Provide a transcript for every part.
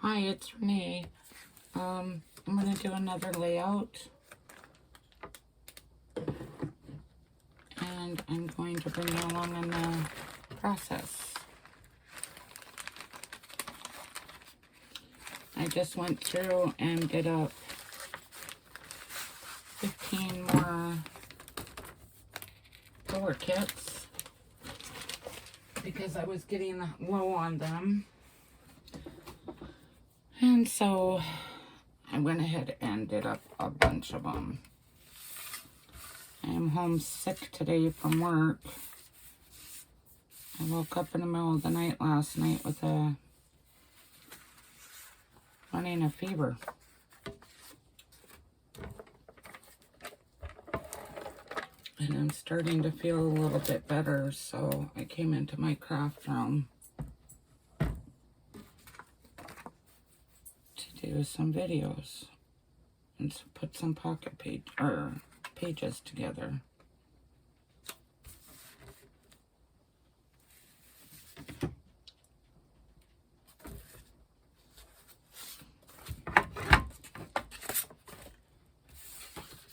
Hi, it's Renee. I'm going to do another layout. And I'm going to bring you along in the process. I just went through and did up 15 more color kits because I was getting low on them. And so I went ahead and did up a bunch of them. I am homesick today from work. I woke up in the middle of the night last night with running a fever. And I'm starting to feel a little bit better, so I came into my craft room do some videos and put some pocket pages together.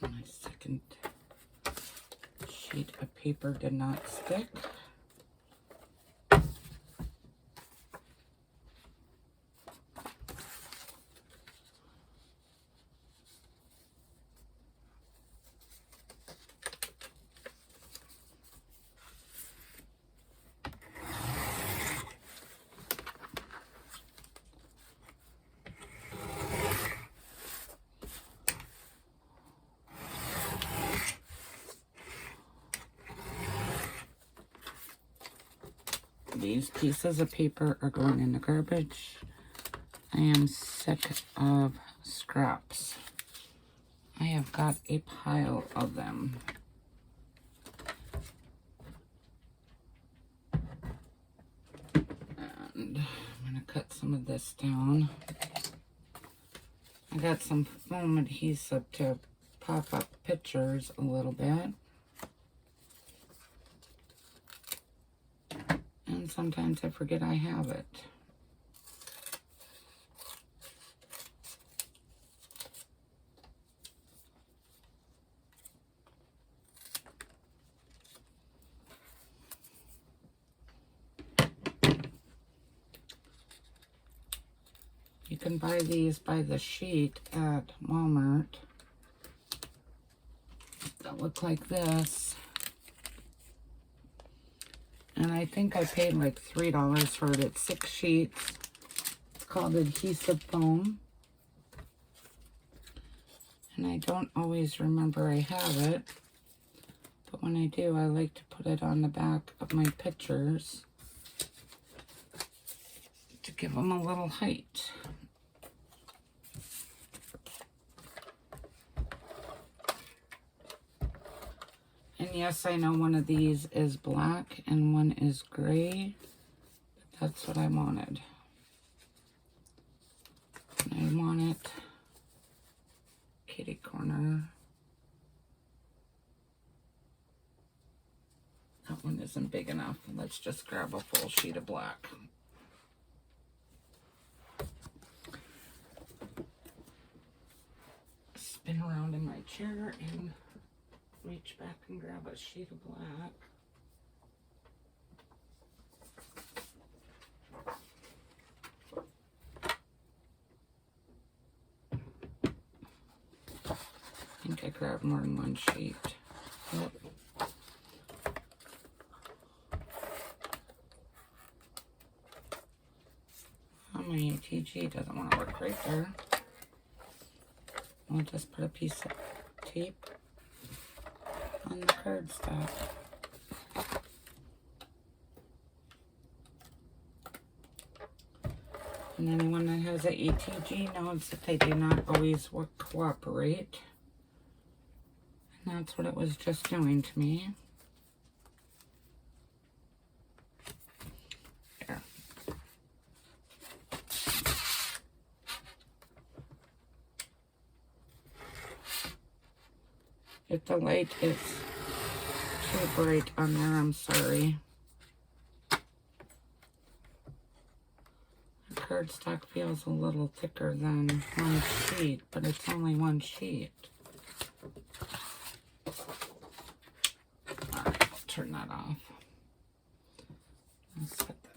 My second sheet of paper did not stick. These pieces of paper are going in the garbage. I am sick of scraps. I have got a pile of them. And I'm going to cut some of this down. I got some foam adhesive to pop up pictures a little bit. And sometimes I forget I have it. You can buy these by the sheet at Walmart that look like this. And I think I paid like $3 for it. It's 6 sheets. It's called adhesive foam. And I don't always remember I have it. But when I do, I like to put it on the back of my pictures to give them a little height. And yes, I know one of these is black and one is gray, but that's what I wanted. And I want it kitty corner. That one isn't big enough. Let's just grab a full sheet of black. Spin around in my chair and reach back and grab a sheet of black. I think I grabbed more than one sheet. Yep. Oh, my ATG doesn't want to work right there. I'll just put a piece of tape on the cardstock. And anyone that has an ATG knows that they do not always cooperate. And that's what it was just doing to me. There. If the light is too bright on there, I'm sorry. cardstock feels a little thicker than one sheet, but it's only one sheet. Alright, I'll turn that off. I'll set that.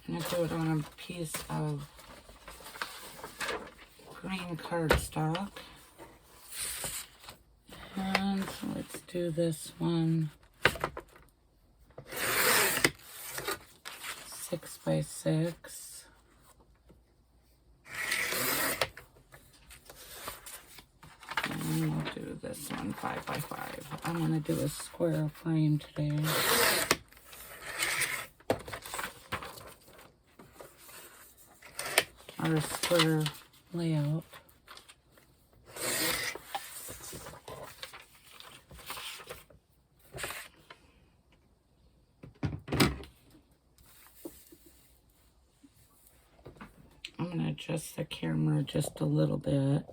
I'm going to do it on a piece of green cardstock. And let's do this one 6 by 6. And we'll do this one 5 by 5. I'm going to do a square frame today. Or a square layout. I'm going to adjust the camera just a little bit.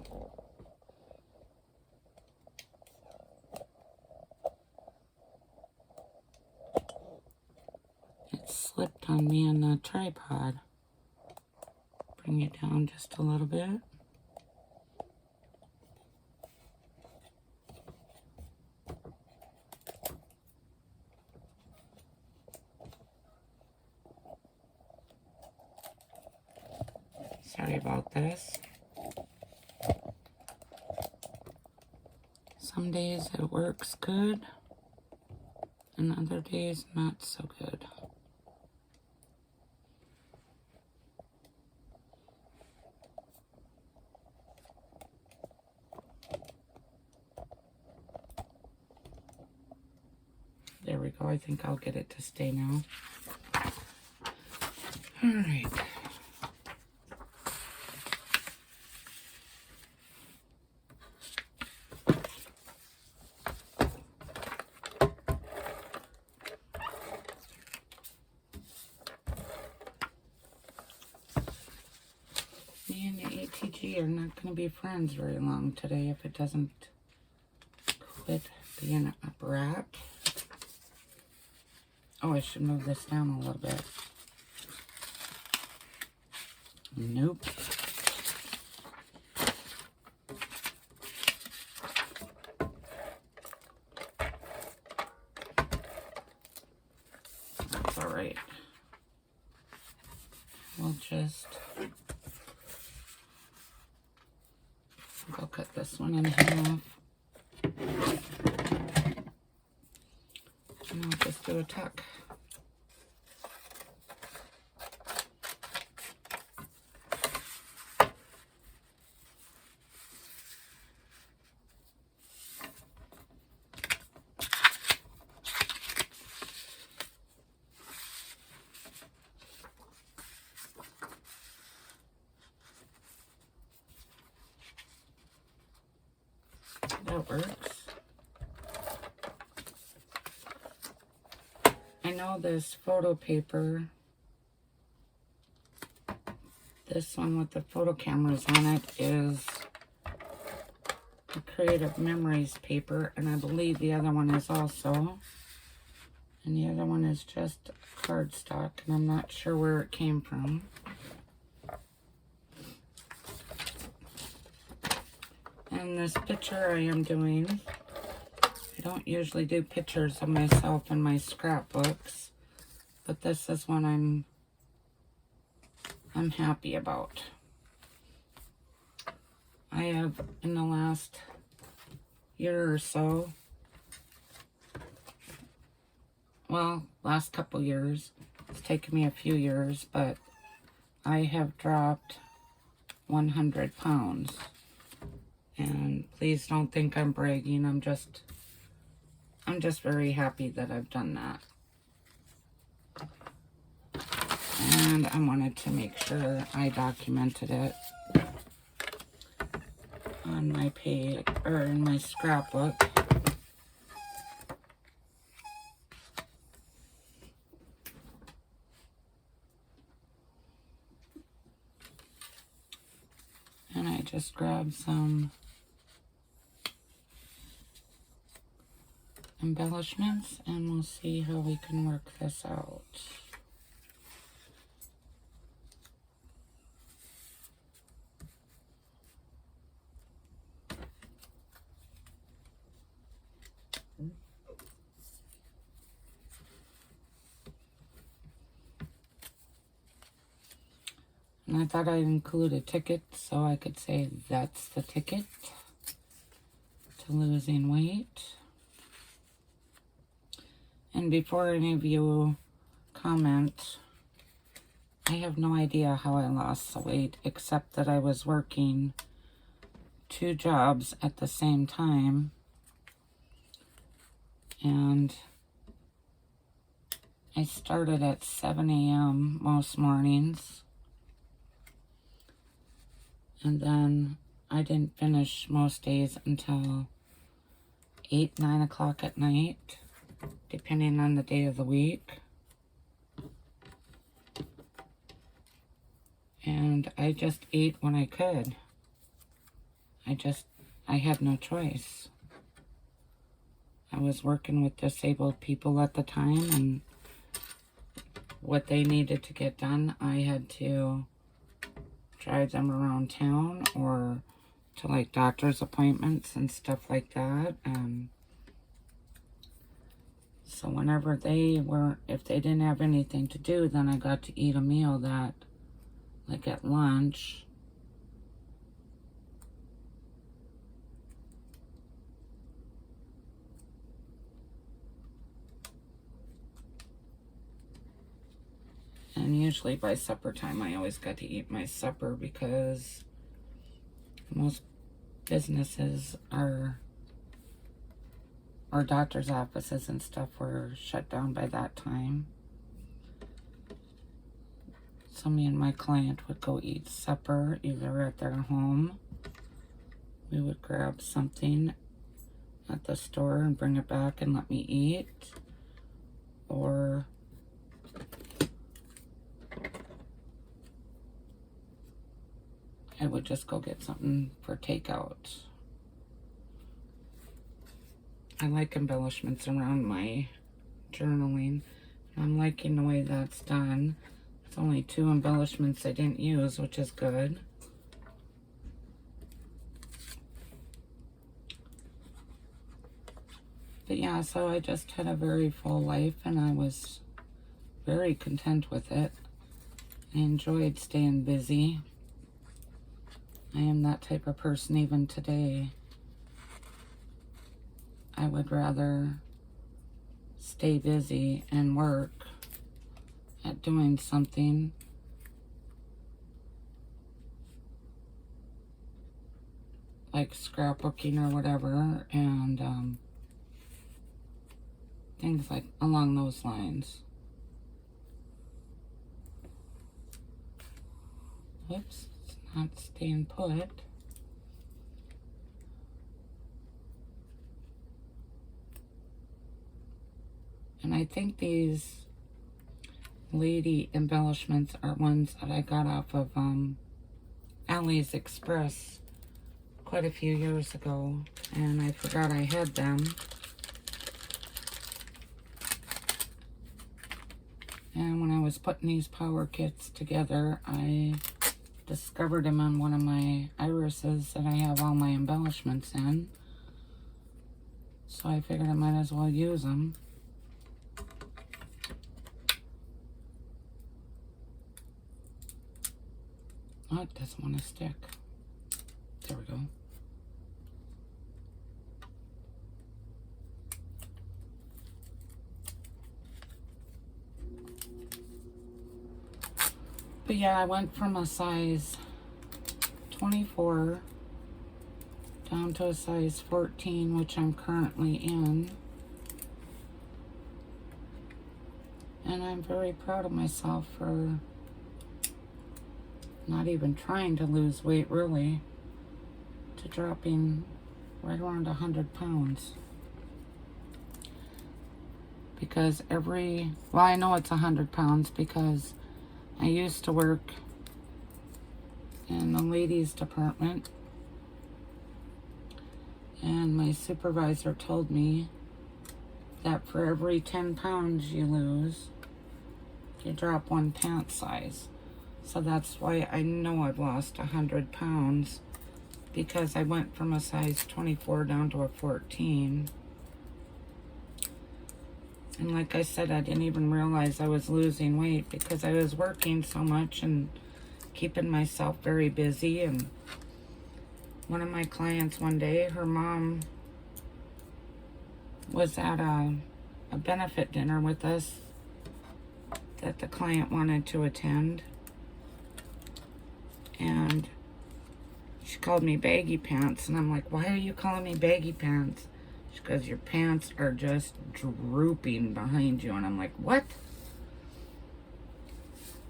It slipped on me on the tripod. Bring it down just a little bit. Sorry about this. Some days it works good, and other days not so good. There we go. I think I'll get it to stay now. All right. Me and the ATG are not going to be friends very long today if it doesn't quit being a brat. Oh, I should move this down a little bit. Nope. That's all right. We'll just... I'll cut this one in half. And I'll just do a tuck. That works. I know this photo paper, this one with the photo cameras on it, is a Creative Memories paper, and I believe the other one is also. And the other one is just cardstock, and I'm not sure where it came from. And this picture I am doing, I don't usually do pictures of myself in my scrapbooks, but this is one I'm happy about. I have, in the last year or so, well, last couple years, it's taken me a few years, but I have dropped 100 pounds. And please don't think I'm bragging. I'm just very happy that I've done that. And I wanted to make sure I documented it on my page, or in my scrapbook. And I just grabbed some embellishments, and we'll see how we can work this out. And I thought I'd include a ticket so I could say that's the ticket to losing weight. And before any of you comment, I have no idea how I lost the weight, except that I was working 2 jobs at the same time. And I started at 7 a.m. most mornings. And then I didn't finish most days until 8, 9 o'clock at night, depending on the day of the week. And I just ate when I could. I had no choice. I was working with disabled people at the time, and what they needed to get done, I had to drive them around town or to like doctor's appointments and stuff like that. So whenever if they didn't have anything to do, then I got to eat a meal that, like at lunch. And usually by supper time, I always got to eat my supper because most businesses or doctor's offices and stuff were shut down by that time. So me and my client would go eat supper either at their home. We would grab something at the store and bring it back and let me eat. Or I would just go get something for takeout. I like embellishments around my journaling. I'm liking the way that's done. It's only 2 embellishments I didn't use, which is good. But yeah, so I just had a very full life, and I was very content with it. I enjoyed staying busy. I am that type of person even today. I would rather stay busy and work at doing something like scrapbooking or whatever, and things like along those lines. Whoops, it's not staying put. And I think these lady embellishments are ones that I got off of AliExpress quite a few years ago, and I forgot I had them. And when I was putting these power kits together, I discovered them on one of my irises that I have all my embellishments in. So I figured I might as well use them. Oh, it doesn't want to stick. There we go. But yeah, I went from a size 24 down to a size 14, which I'm currently in. And I'm very proud of myself for not even trying to lose weight, really, to dropping right around 100 pounds. Because well, I know it's 100 pounds because I used to work in the ladies department, and my supervisor told me that for every 10 pounds you lose, you drop 1 pant size. So that's why I know I've lost 100 pounds, because I went from a size 24 down to a 14. And like I said, I didn't even realize I was losing weight because I was working so much and keeping myself very busy. And one of my clients one day, her mom was at a benefit dinner with us that the client wanted to attend. And she called me baggy pants. And I'm like, why are you calling me baggy pants? She goes, your pants are just drooping behind you. And I'm like, what?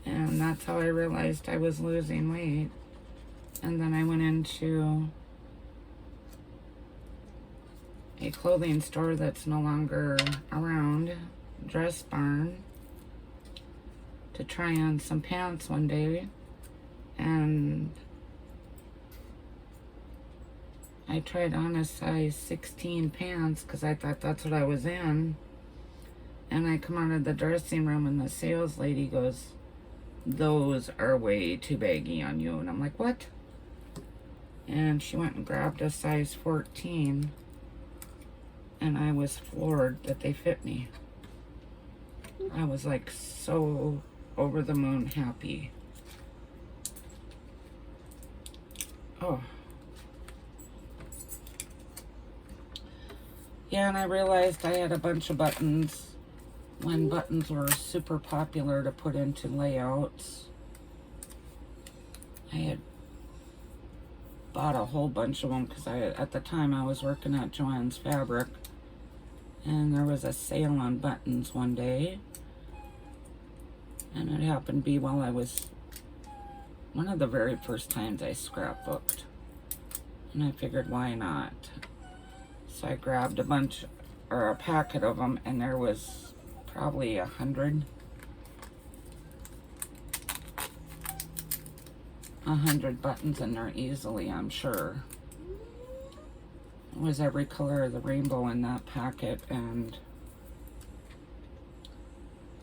And that's how I realized I was losing weight. And then I went into a clothing store that's no longer around, Dress Barn, to try on some pants one day. And I tried on a size 16 pants because I thought that's what I was in. And I come out of the dressing room and the sales lady goes, those are way too baggy on you. And I'm like, what? And she went and grabbed a size 14. And I was floored that they fit me. I was like so over the moon happy. Oh. Yeah, and I realized I had a bunch of buttons when buttons were super popular to put into layouts. I had bought a whole bunch of them because at the time I was working at Joann's Fabric, and there was a sale on buttons one day, and it happened to be while I was one of the very first times I scrapbooked, and I figured why not. So I grabbed a bunch, or a packet of them, and there was probably 100 buttons in there easily, I'm sure. It was every color of the rainbow in that packet, and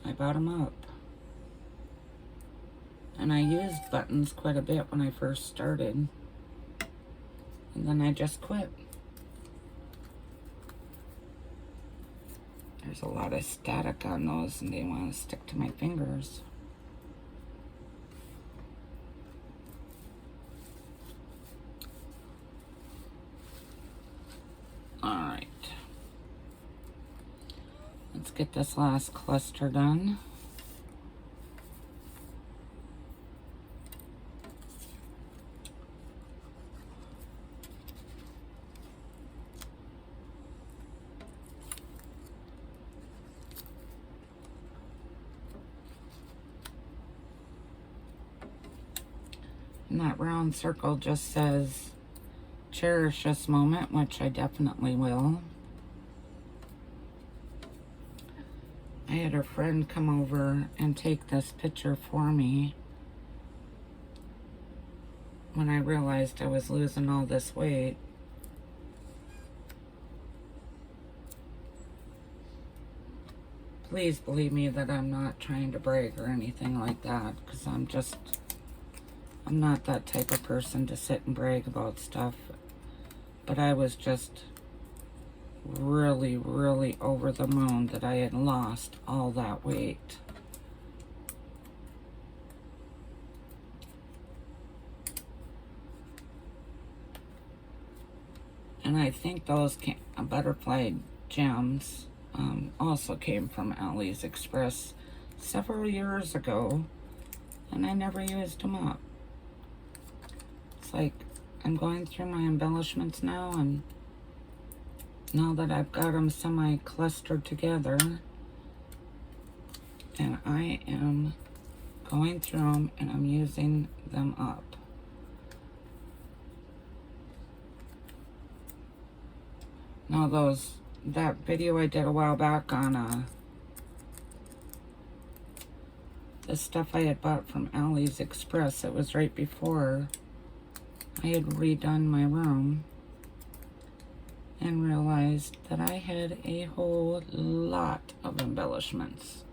I bought them up. And I used buttons quite a bit when I first started, and then I just quit. There's a lot of static on those, and they want to stick to my fingers. Alright. Let's get this last cluster done. And that round circle just says, cherish this moment, which I definitely will. I had a friend come over and take this picture for me when I realized I was losing all this weight. Please believe me that I'm not trying to brag or anything like that, because I'm not that type of person to sit and brag about stuff. But I was just really, really over the moon that I had lost all that weight. And I think those butterfly gems also came from AliExpress several years ago, and I never used them up. It's like I'm going through my embellishments now, and now that I've got them semi-clustered together, and I am going through them and I'm using them up. Now that video I did a while back on the stuff I had bought from AliExpress, it was right before I had redone my room. and realized that I had a whole lot of embellishments.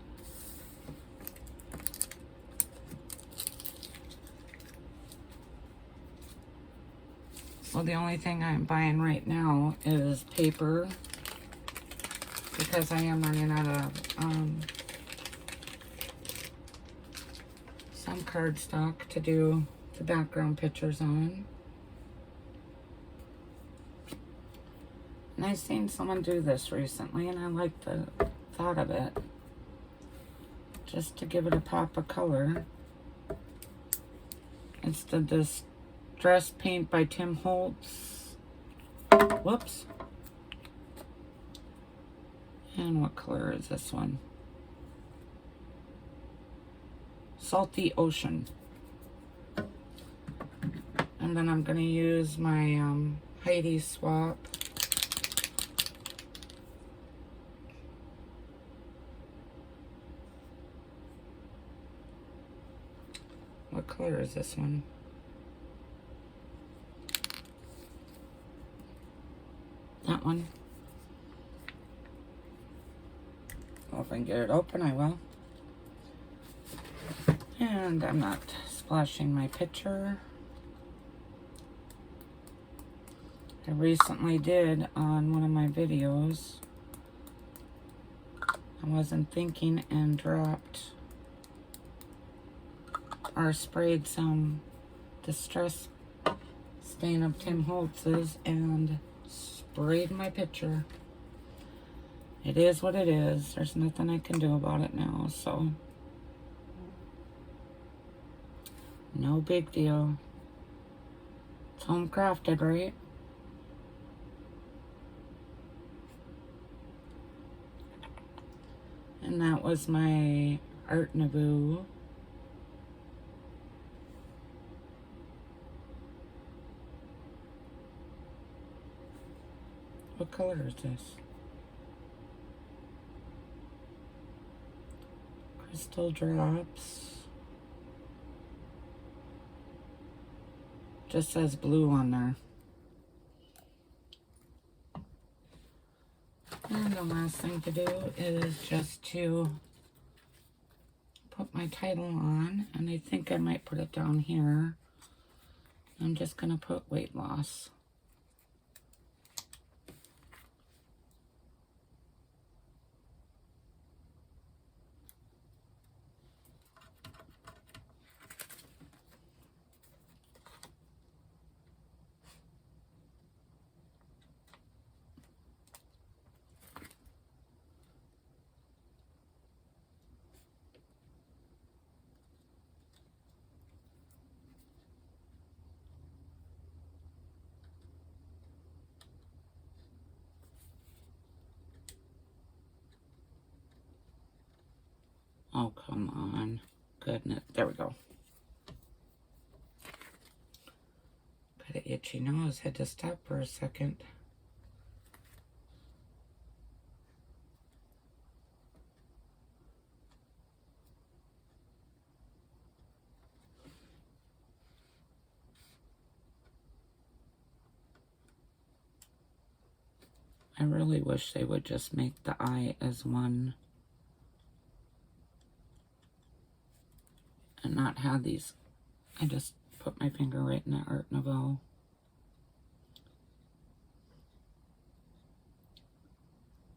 Well, the only thing I'm buying right now is paper, because I am running out of some cardstock to do the background pictures on. And I've seen someone do this recently, and I like the thought of it, just to give it a pop of color. Instead of this Dress Paint by Tim Holtz. Whoops. And what color is this one? Salty Ocean. And then I'm going to use my Heidi Swap. What color is this one? That one. Well, if I can get it open, I will. And I'm not splashing my picture. I recently did on one of my videos. I wasn't thinking and dropped or sprayed some Distress Stain of Tim Holtz's and sprayed my picture. It is what it is. There's nothing I can do about it now, so no big deal. It's home crafted, right? And that was my Art Nouveau. What color is this? Crystal Drops. Just says blue on there. And the last thing to do is just to put my title on, and I think I might put it down here. I'm just going to put weight loss. Oh, come on. Goodness. There we go. Got an itchy nose. Had to stop for a second. I really wish they would just make the eye as one and not have these. I just put my finger right in the Art Nouveau.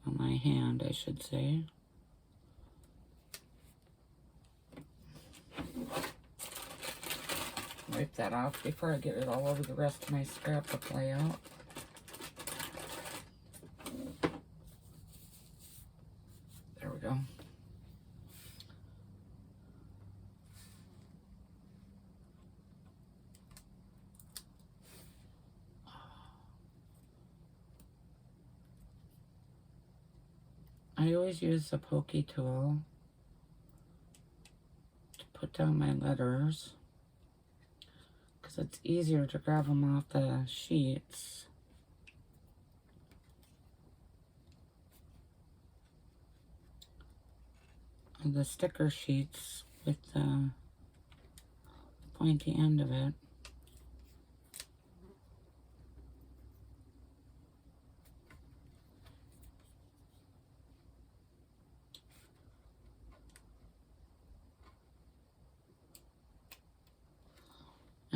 On my hand, I should say. Wipe that off before I get it all over the rest of my scrapbook layout. There we go. I always use the pokey tool to put down my letters because it's easier to grab them off the sheets. And the sticker sheets with the pointy end of it.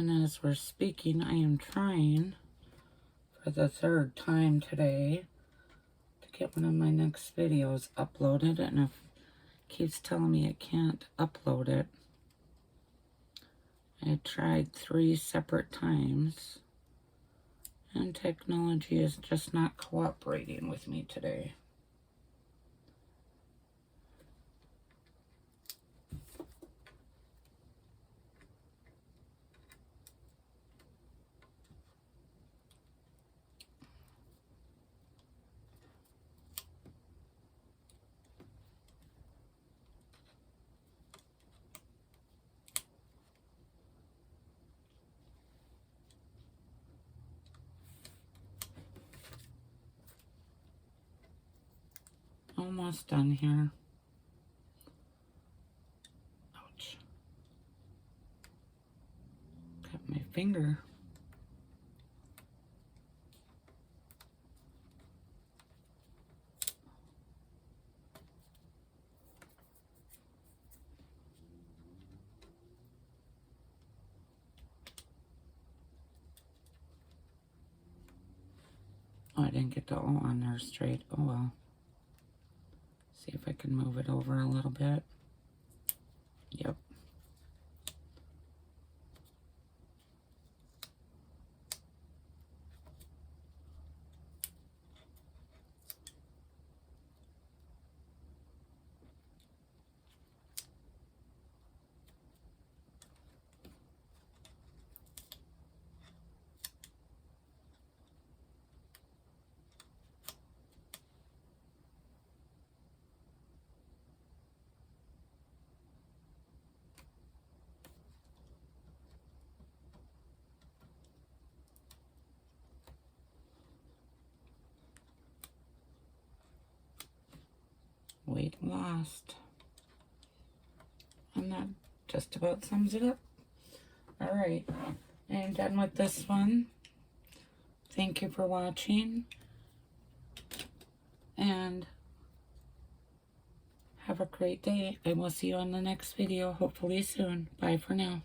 And as we're speaking, I am trying for the third time today to get one of my next videos uploaded, and if it keeps telling me it can't upload it. I tried 3 separate times, and technology is just not cooperating with me today. Almost done here. Ouch. Got my finger. Oh, I didn't get the O on there straight. Oh well. See if I can move it over a little bit. Yep. Weight lost. And that just about sums it up. Alright, I'm done with this one. Thank you for watching. And have a great day. I will see you on the next video, hopefully soon. Bye for now.